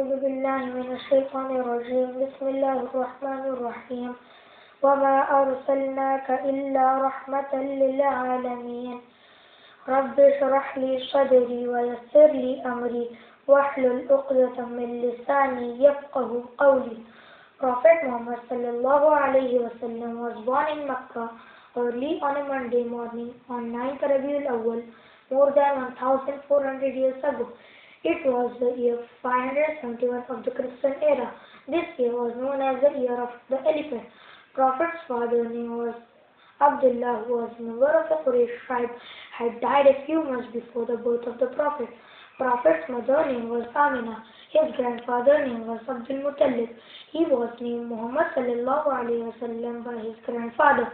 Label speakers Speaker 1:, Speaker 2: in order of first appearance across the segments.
Speaker 1: أعوذ بالله من الشيطان الرجيم بسم الله الرحمن الرحيم وما أرسلناك إلا رحمة للعالمين رب اشرح لي صدري ويسر لي أمري واحلل عقدة من لساني يفقه قولي. Prophet Muhammad sallallahu alayhi wasallam was born in Mecca early on a Monday morning on 9th Rabiul Awwal, more than 1400 years ago. It was the year 571 of the Christian era. This year was known as the year of the elephant. Prophet's father's name was Abdullah, who was a member of the Quraysh tribe, had died a few months before the birth of the Prophet. Prophet's mother's name was Amina. His grandfather's name was Abdul Muttalib. He was named Muhammad sallallahu alayhi wasallam by his grandfather.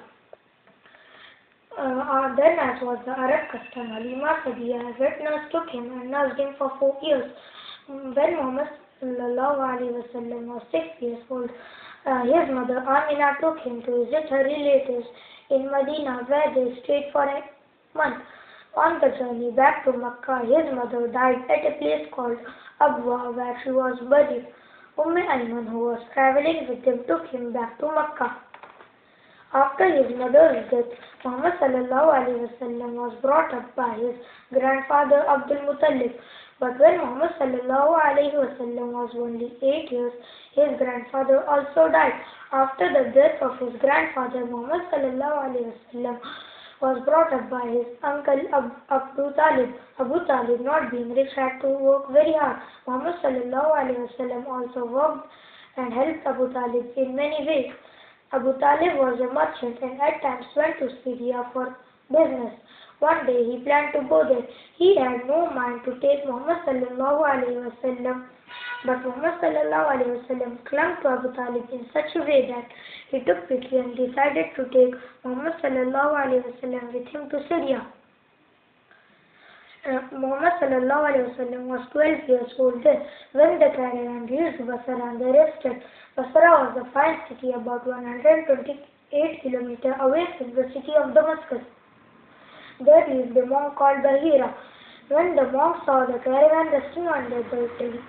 Speaker 1: Then, as was the Arab custom, Halima Sadiya, a wet nurse, took him and nursed him for 4 years. When Muhammad sallallahu alayhi wasallam was 6 years old, his mother Amina took him to visit her relatives in Medina, where they stayed for a month. On the journey back to Makkah, his mother died at a place called pbuh, where she was buried. Ayman, who was traveling with him, took him back to Makkah. After his mother's death, Muhammad sallallahu alaihi wasallam was brought up by his grandfather Abdul Muttalib. But when Muhammad sallallahu alaihi wasallam was only 8 years, his grandfather also died. After the death of his grandfather, Muhammad sallallahu alaihi wasallam was brought up by his uncle Abu Talib. Abu Talib, not being rich, had to work very hard. Muhammad sallallahu alaihi wasallam also worked and helped Abu Talib in many ways. Abu Talib was a merchant and at times went to Syria for business. One day he planned to go there. He had no mind to take Muhammad sallallahu alaihi wasallam, but Muhammad sallallahu alaihi wasallam clung to Abu Talib in such a way that he took pity and decided to take Muhammad sallallahu alaihi wasallam with him to Syria. Muhammad sallallahu alaihi wasallam was 12 years old then when the caravan reached Basra and they rested. Basra was a fine city about 128 kilometers away from the city of Damascus. There lived a monk called Bahira. When the monk saw the caravan resting under the tree,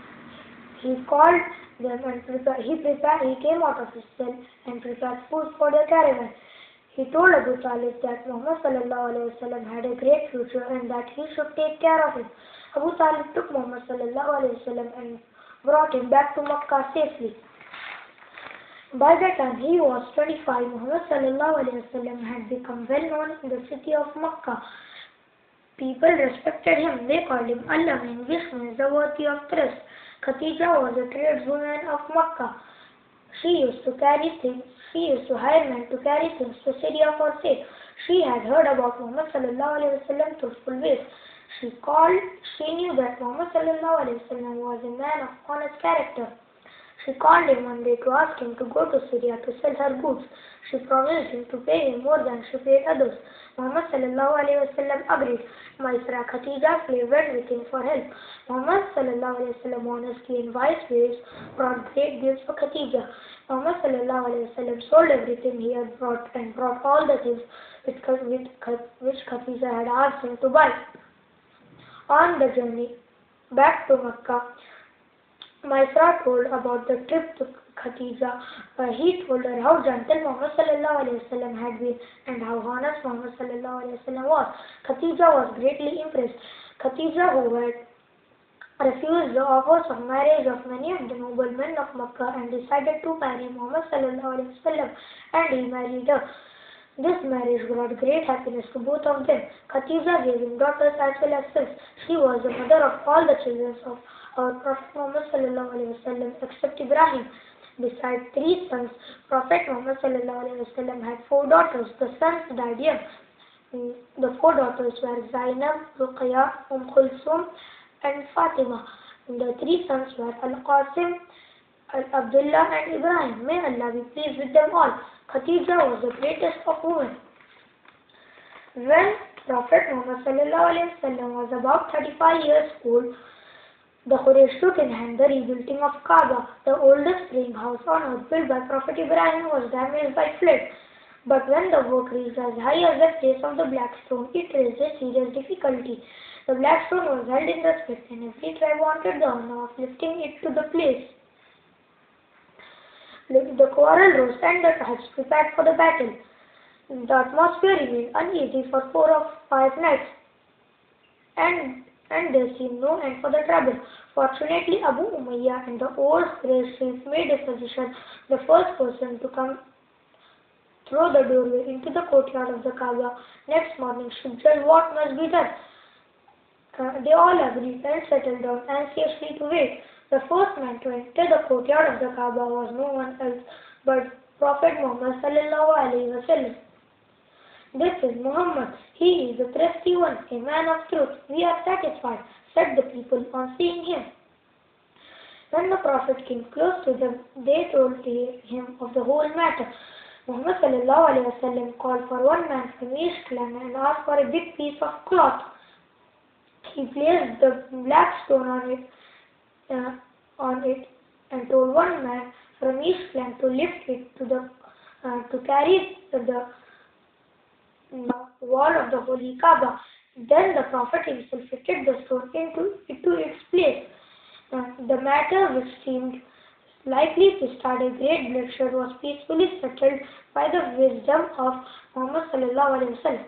Speaker 1: he called them and he came out of his cell and prepared food for the caravan. He told Abu Talib that Muhammad sallallahu alaihi wasallam had a great future and that he should take care of him. Abu Talib took Muhammad sallallahu alaihi wasallam and brought him back to Makkah safely. By the time he was 25, Muhammad sallallahu alaihi wasallam had become well known in the city of Makkah. People respected him. They called him Al-Amin, which means the worthy of trust. Khadija was a tradeswoman of Makkah. She used to hire men to carry things to Syria for sale. She had heard about Muhammad sallallahu alaihi wasallam truthful ways. She knew that Muhammad sallallahu alaihi wasallam was a man of honest character. She called him one day to ask him to go to Syria to sell her goods. She promised him to pay him more than she paid others. Muhammad sallallahu alaihi wasallam agreed. Maisra Khadija flavored with him for help. Muhammad sallallahu alaihi wasallam honestly in wise ways brought great gifts for Khadija. Muhammad sallallahu alaihi wasallam sold everything he had brought and brought all the things which Khadija had asked him to buy. On the journey back to Makkah, Maisra told about the trip to Khadija. He told her how gentle Muhammad sallallahu alaihi wasallam had been and how honest Muhammad sallallahu alaihi wasallam was. Khadija was greatly impressed. Khadija, who had refused the offers of marriage of many of the noblemen of Makkah and decided to marry Muhammad sallallahu alaihi wasallam, and he married her. This marriage brought great happiness to both of them. Khadija gave him daughters as well as sons. She was the mother of all the children of our Prophet Muhammad sallallahu alaihi wasallam except Ibrahim. Besides 3 sons, Prophet Muhammad sallallahu alaihi wasallam had 4 daughters. The sons died young. The 4 daughters were Zainab, Ruqayya, Kulthum, and Fatima. The 3 sons were Al-Qasim, Abdullah, and Ibrahim. May Allah be pleased with them all. Khadija was the greatest of women. When Prophet Muhammad sallallahu alaihi wasallam was about 35 years old, the Quraysh took in hand the rebuilding of Kaaba. The oldest praying house on earth built by Prophet Ibrahim was damaged by flood. But when the work reached as high as the face of the Black Stone, it raised a serious difficulty. The black stone was held in respect, and every tribe wanted the honor of lifting it to the place. The quarrel rose, and the tribes prepared for the battle. The atmosphere remained uneasy for 4 or 5 nights, and there seemed no end for the trouble. Fortunately, Abu Umayyah and the old Quraysh made a suggestion. The first person to come through the doorway into the courtyard of the Kaaba next morning should judge what must be done. They all agreed and settled down anxiously to wait. The first man to enter the courtyard of the Kaaba was no one else but Prophet Muhammad sallallahu alaihi wasallam. "This is Muhammad. He is the trusty one, a man of truth. We are satisfied," said the people on seeing him. When the Prophet came close to them, they told him of the whole matter. Muhammad sallallahu alaihi wasallam called for one man from each clan and asked for a big piece of cloth. He placed the black stone on it and told one man from each clan to lift it to carry the wall of the holy Kaaba. Then the Prophet himself fitted the stone into its place. The matter, which seemed likely to start a great bloodshed, was peacefully settled by the wisdom of Muhammad sallallahu alaihi wasallam.